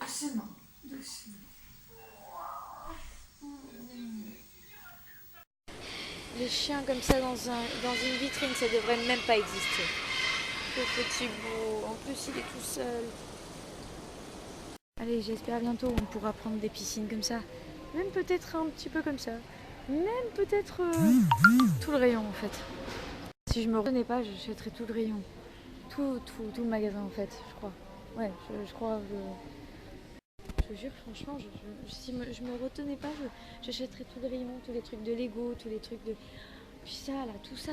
Doucement, doucement. Les chiens comme ça dans une vitrine, ça devrait même pas exister. Le petit beau, en plus il est tout seul. Allez, j'espère bientôt on pourra prendre des piscines comme ça. Même peut-être un petit peu comme ça. Même peut-être tout le rayon en fait. Si je me retenais pas, j'achèterais tout le rayon. Tout le magasin en fait, je crois. Ouais, je crois. Je jure, franchement, si je me retenais pas, j'achèterais tout le rayon, tous les trucs de Lego, tous les trucs de. Puis ça là, tout ça.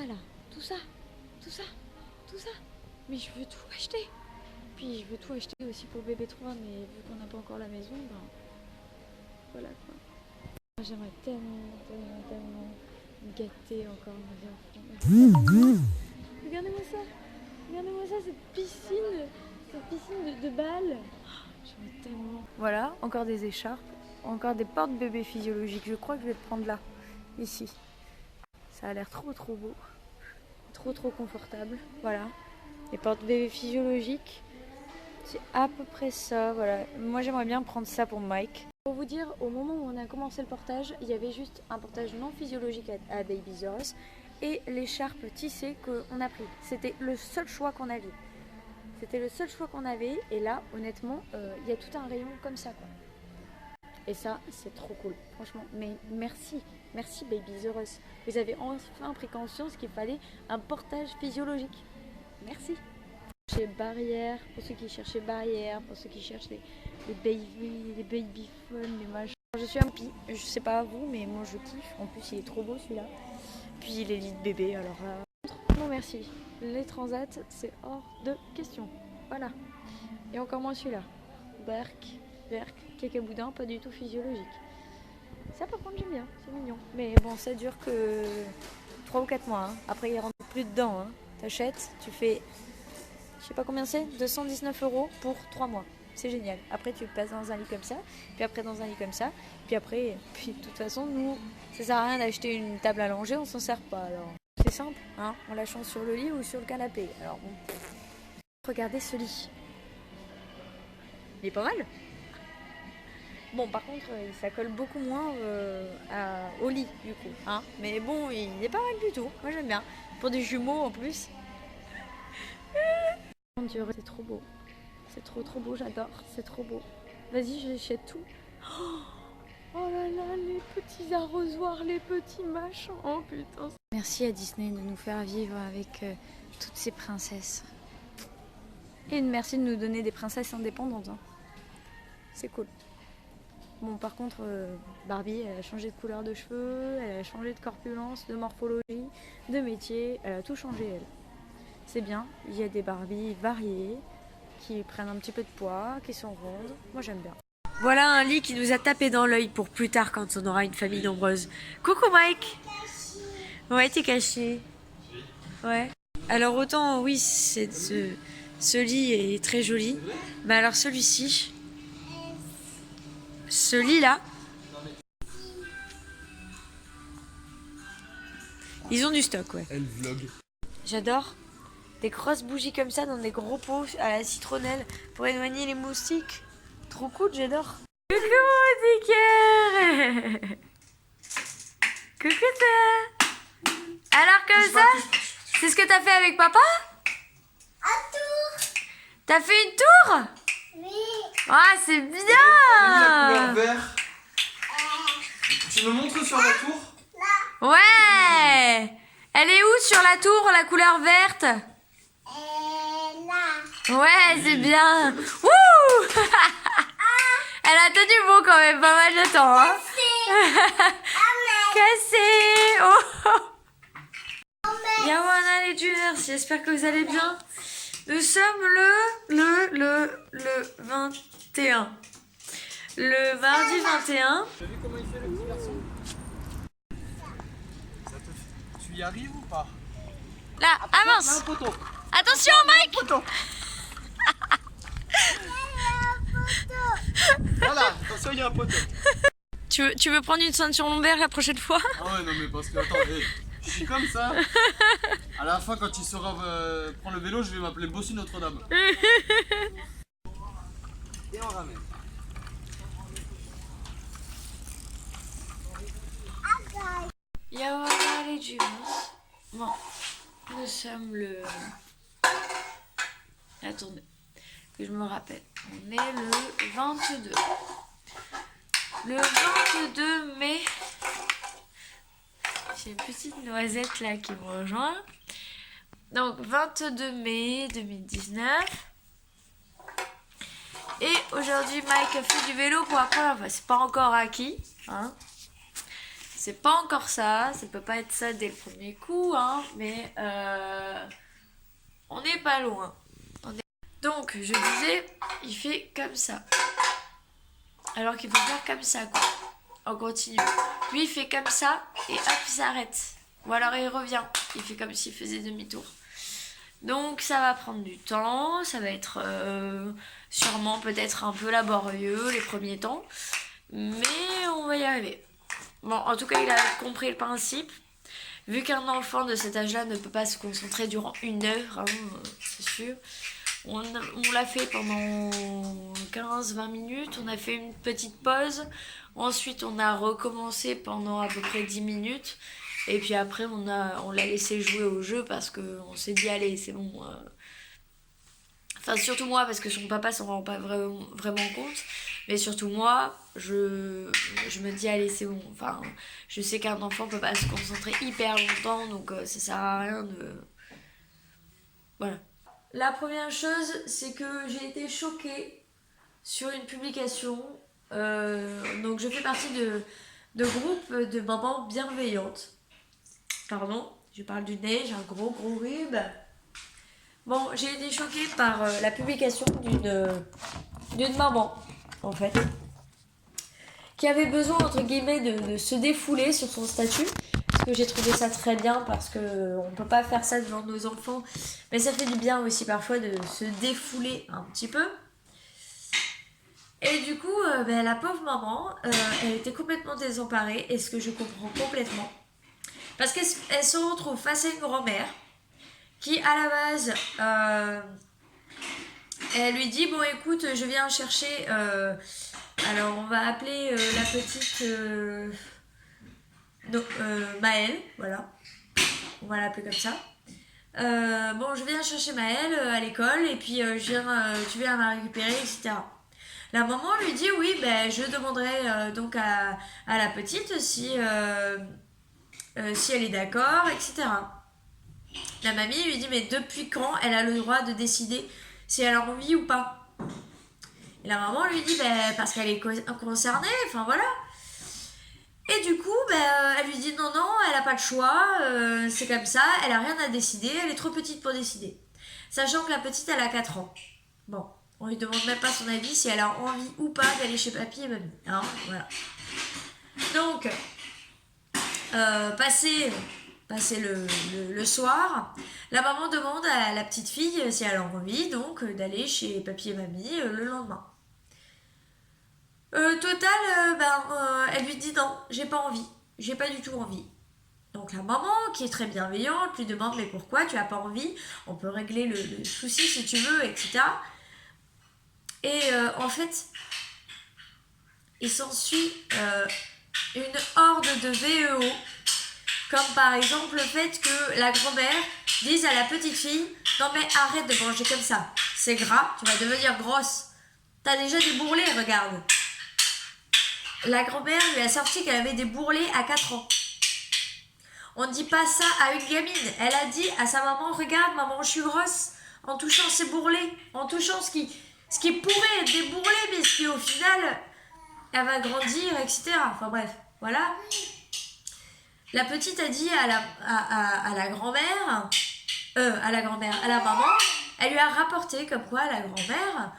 Mais je veux tout acheter. Puis je veux tout acheter aussi pour bébé 3, mais vu qu'on n'a pas encore la maison, ben voilà quoi. J'aimerais tellement gâter encore mes enfants. Regardez-moi ça, cette piscine de balles. J'aimerais tellement. Voilà, encore des écharpes, encore des porte-bébés physiologiques. Je crois que je vais le prendre là, ici. Ça a l'air trop beau, trop confortable. Voilà, les porte-bébés physiologiques. C'est à peu près ça, voilà. Moi j'aimerais bien prendre ça pour Mike. Pour vous dire, au moment où on a commencé le portage, il y avait juste un portage non physiologique à Baby Zeros et l'écharpe tissée qu'on a pris. C'était le seul choix qu'on avait. Et là, honnêtement, il y a tout un rayon comme ça, quoi. Et ça, c'est trop cool, franchement. Mais merci Baby Zeros. Vous avez enfin pris conscience qu'il fallait un portage physiologique. Merci. Chez Barrière, pour ceux qui cherchaient Barrière, pour ceux qui cherchent les baby phones, les machins. Je suis un pi, je sais pas vous, mais moi je kiffe. En plus, il est trop beau celui-là. Puis les lits de bébé, alors non merci. Les transats, c'est hors de question. Voilà. Et encore moins celui-là. Berk, cacaboudin, pas du tout physiologique. Ça par contre j'aime bien, c'est mignon. Mais bon, ça dure que 3 ou 4 mois. Hein. Après il rentre plus dedans. Hein. T'achètes, tu fais, je sais pas combien c'est, 219 € pour 3 mois. C'est génial. Après tu passes dans un lit comme ça, puis après dans un lit comme ça, puis de toute façon nous, ça sert à rien d'acheter une table à langer, on s'en sert pas alors. C'est simple, hein, on la change sur le lit ou sur le canapé. Alors bon, regardez ce lit. Il est pas mal. Bon, par contre, ça colle beaucoup moins au lit, du coup. Hein. Mais bon, il est pas mal du tout. Moi, j'aime bien. Pour des jumeaux, en plus. Mon Dieu, c'est trop beau. C'est trop beau, j'adore. C'est trop beau. Vas-y, j'achète tout. Oh là là, les petits arrosoirs, les petits machins. Oh putain. Merci à Disney de nous faire vivre avec toutes ces princesses. Et merci de nous donner des princesses indépendantes. Hein. C'est cool. Bon, par contre, Barbie, elle a changé de couleur de cheveux, elle a changé de corpulence, de morphologie, de métier, elle a tout changé, elle. C'est bien, il y a des Barbies variées, qui prennent un petit peu de poids, qui sont rondes. Moi, j'aime bien. Voilà un lit qui nous a tapé dans l'œil pour plus tard quand on aura une famille nombreuse. Coucou Mike. Ouais, t'es caché. Ouais. Alors autant, oui, ce lit est très joli. Mais alors celui-ci... Ce lit-là, ils ont du stock, ouais. Elle vlog. J'adore. Des grosses bougies comme ça dans des gros pots à la citronnelle pour éloigner les moustiques. Trop cool, j'adore. Coucou mon petit cœur. Coucou toi. Alors comme ça, c'est ce que t'as fait avec papa? Un tour. T'as fait une tour? Oui. Ah, c'est bien. La couleur vert. Tu me montres sur la tour? Ouais. Elle est où sur la tour, la couleur verte? Là. Ouais, c'est bien. Wouh. Elle a tenu bon quand même, pas mal de temps. Hein. Cassé. Oh. Yawana les tuners, j'espère que vous allez bien. Nous sommes le 21. Le mardi 21. T'as vu comment il fait le petit garçon? Tu y arrives ou pas? Là, avance. Là, un poteau. Attention, Mike. Poteau. Voilà, attention, il y a un poteau. Tu veux prendre une ceinture lombaire la prochaine fois? Ah ouais, non mais parce que, attends, je suis comme ça. À la fin, quand il saura prendre le vélo, je vais m'appeler Bossu Notre-Dame. Et on ramène. dimanche. Bon, nous sommes le... Attendez, que je me rappelle. On est le 22. Le 22 mai. J'ai une petite noisette là qui me rejoint. Donc 22 mai 2019. Et aujourd'hui Mike a fait du vélo pour la première fois. C'est pas encore acquis, hein. C'est pas encore ça. Ça peut pas être ça dès le premier coup, hein. Mais on n'est pas loin. Donc je disais, il fait comme ça. Alors qu'il peut faire comme ça, quoi. On continue. Lui il fait comme ça et hop il s'arrête. Ou alors il revient. Il fait comme s'il faisait demi-tour. Donc ça va prendre du temps. Ça va être sûrement peut-être un peu laborieux les premiers temps. Mais on va y arriver. Bon, en tout cas il a compris le principe. Vu qu'un enfant de cet âge-là ne peut pas se concentrer durant 1 heure, hein, c'est sûr. On l'a fait pendant 15-20 minutes. On a fait une petite pause. Ensuite on a recommencé pendant à peu près 10 minutes. Et puis après on l'a laissé jouer au jeu parce qu'on s'est dit allez c'est bon. Enfin surtout moi parce que son papa s'en rend pas vraiment compte. Mais surtout moi je me dis allez c'est bon. Enfin je sais qu'un enfant peut pas se concentrer hyper longtemps. Donc ça sert à rien de... Voilà. La première chose c'est que j'ai été choquée sur une publication. Donc je fais partie de groupe de mamans bienveillantes. Pardon, je parle du nez, j'ai un gros rhume. Bon, j'ai été choquée par la publication d'une maman, en fait, qui avait besoin, entre guillemets, de se défouler sur son statut. Parce que j'ai trouvé ça très bien, parce qu'on ne peut pas faire ça devant nos enfants. Mais ça fait du bien aussi parfois de se défouler un petit peu. Et du coup, la pauvre maman, elle était complètement désemparée, et ce que je comprends complètement. Parce qu'elle se retrouve face à une grand-mère qui, à la base, elle lui dit, bon écoute, je viens chercher, alors on va appeler la petite Maëlle, voilà, on va l'appeler comme ça. Bon, je viens chercher Maëlle à l'école et puis tu viens la récupérer, etc. La maman lui dit, oui, je demanderai donc à la petite si elle est d'accord, etc. La mamie lui dit mais depuis quand elle a le droit de décider si elle a envie ou pas. Et la maman lui dit parce qu'elle est concernée, enfin voilà. Et du coup elle lui dit non elle a pas le choix, c'est comme ça, elle a rien à décider, elle est trop petite pour décider. Sachant que la petite elle a 4 ans. Bon, on lui demande même pas son avis si elle a envie ou pas d'aller chez papy et mamie, hein, voilà. Donc passer le soir, la maman demande à la petite fille si elle a envie donc d'aller chez papy et mamie le lendemain. Elle lui dit non, j'ai pas envie, j'ai pas du tout envie. Donc la maman, qui est très bienveillante, lui demande mais pourquoi tu as pas envie, on peut régler le souci si tu veux, etc. Et en fait, il s'ensuit une horde de VEO. Comme par exemple le fait que la grand-mère dise à la petite fille « Non mais arrête de manger comme ça, c'est gras, tu vas devenir grosse. T'as déjà des bourrelets, regarde. » La grand-mère lui a sorti qu'elle avait des bourrelets à 4 ans. On ne dit pas ça à une gamine. Elle a dit à sa maman « Regarde maman, je suis grosse. » En touchant ses bourrelets, en touchant ce qui pourrait être des bourrelets, mais ce qui au final, elle va grandir, etc. Enfin bref, voilà. La petite a dit à la grand-mère, à la maman, elle lui a rapporté comme quoi la grand-mère,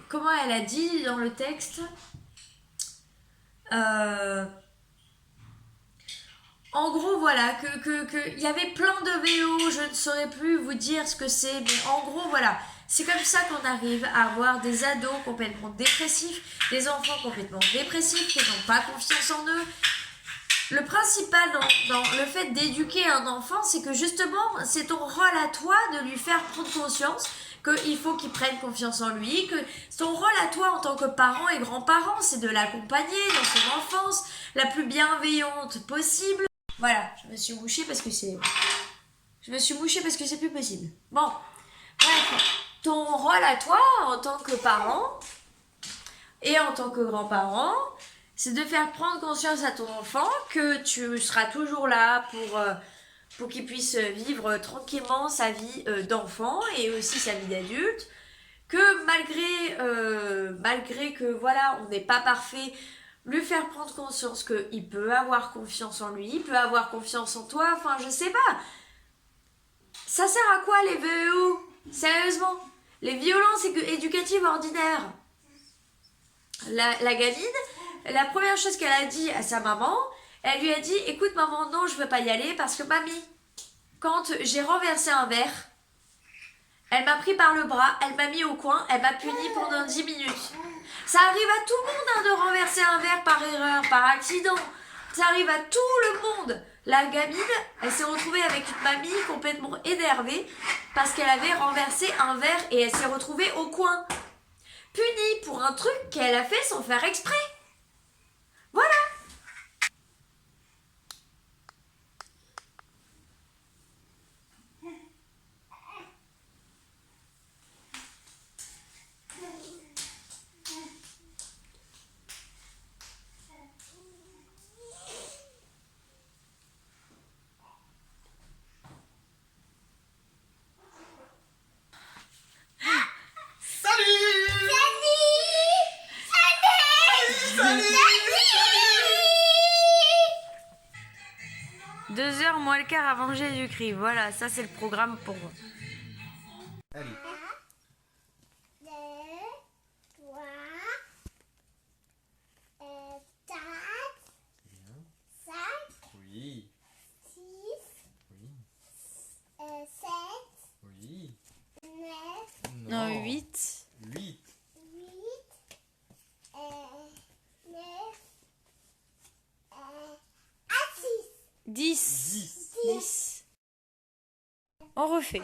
comment elle a dit dans le texte, en gros voilà, que y avait plein de VO, je ne saurais plus vous dire ce que c'est, mais en gros voilà, c'est comme ça qu'on arrive à avoir des ados complètement dépressifs, des enfants complètement dépressifs qui n'ont pas confiance en eux. Le principal dans le fait d'éduquer un enfant, c'est que justement, c'est ton rôle à toi de lui faire prendre conscience qu'il faut qu'il prenne confiance en lui, que son rôle à toi en tant que parent et grand-parent, c'est de l'accompagner dans son enfance la plus bienveillante possible. Voilà, je me suis mouchée parce que c'est plus possible. Bon, bref, ton rôle à toi en tant que parent et en tant que grand-parent, c'est de faire prendre conscience à ton enfant que tu seras toujours là pour qu'il puisse vivre tranquillement sa vie d'enfant et aussi sa vie d'adulte, que malgré que voilà, on n'est pas parfait, lui faire prendre conscience qu'il peut avoir confiance en lui, il peut avoir confiance en toi, enfin je sais pas. Ça sert à quoi les VEO? Sérieusement, les violences éducatives ordinaires. La gamine, la première chose qu'elle a dit à sa maman, elle lui a dit « Écoute maman, non, je veux pas y aller parce que mamie, quand j'ai renversé un verre, elle m'a pris par le bras, elle m'a mis au coin, elle m'a puni pendant 10 minutes. » Ça arrive à tout le monde hein, de renverser un verre par erreur, par accident. Ça arrive à tout le monde. La gamine, elle s'est retrouvée avec une mamie complètement énervée parce qu'elle avait renversé un verre et elle s'est retrouvée au coin. Punie pour un truc qu'elle a fait sans faire exprès. Voilà. Deux heures moins le quart avant Jésus-Christ. Voilà, ça c'est le programme pour vous. Allez. 2, 3, 4, 5, Oui. 6, Oui. 7, Oui. 9, Non, 8. 8. 8, 9, 6. 10. 10. 10. On refait.